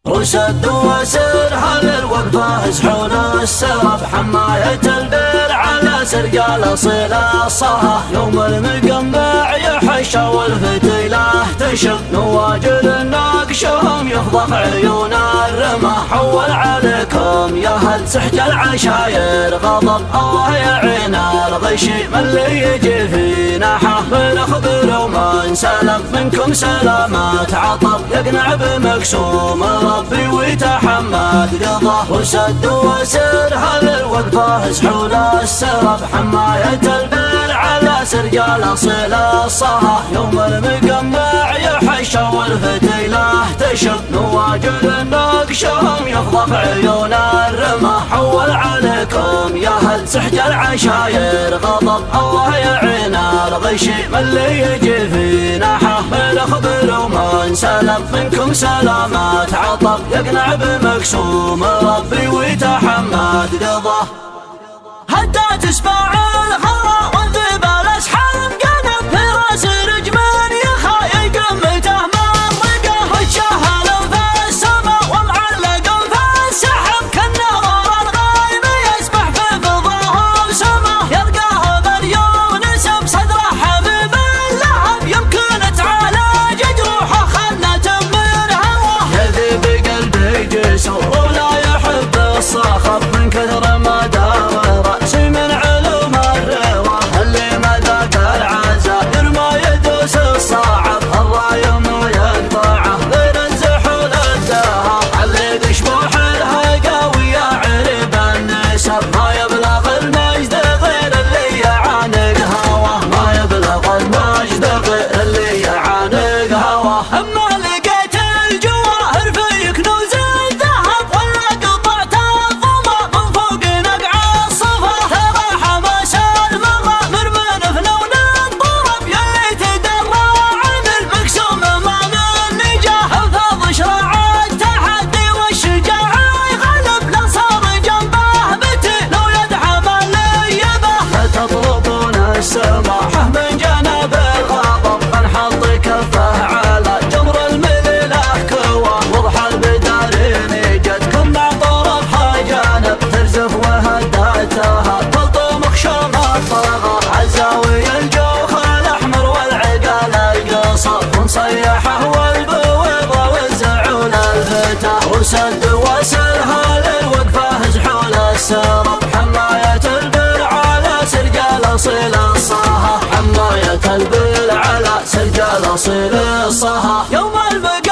وسد وسرها للوقفة زحول السرف حماية البير على سرقال أصيل الصها يوم المقمع يحشى والفتيلة تشب نواجل الناقشهم يفضح عيون الرمى حول عليكم يا هل سحت العشاير غضب الله يعين الغشيم اللي يجي في ناحه بنخبر ومن سلم منكم سلامات عطب يقنع بمقسوم ربي ويتحمد قضاه وسد وسرها للوقفة زحول السرف حماية البير على سرقال أصيل الصها يوم المقمع يحشى والفتيلة تشب نواجل الناقشهم يفضح عيون الرمى حول عليكم يا هل سحت العشاير غضب الله يعين الغشيم اللي يجي في ناحه بنخبر ومن سلم منكم سلامات عطب يقنع بمقسوم ربي ويتحمد قضاه حتى تسمع الخرا والذبال اسحاب قدم في راس رجمان يخايق قمته مرقه وتشهل في السما ومعلق في السحب كالنظر الغايب يسبح في فضاه وسما يلقاه مليون سب صدره حبيب اللهب يمكن تعالج جروحه خلة من هواه يذي بقلبي جسور ولا يحب الصخب من كثر ما داوى سماحه من جنب الغضب نحط كفه على جمر المليله كوى وضح البدارين جدكم مع طرفها جانب ترزف وهداتها تلطم خشوم الطغى عالزاوية الجوخ الاحمر والعقال القصر ونصيحه والبويضه والزعول الفتاه وسد وسرها للوقفه زحول السرب حماية البر على سرقال أصيل الصها حماية البل على سرقال أصيل الصها يوم البقاء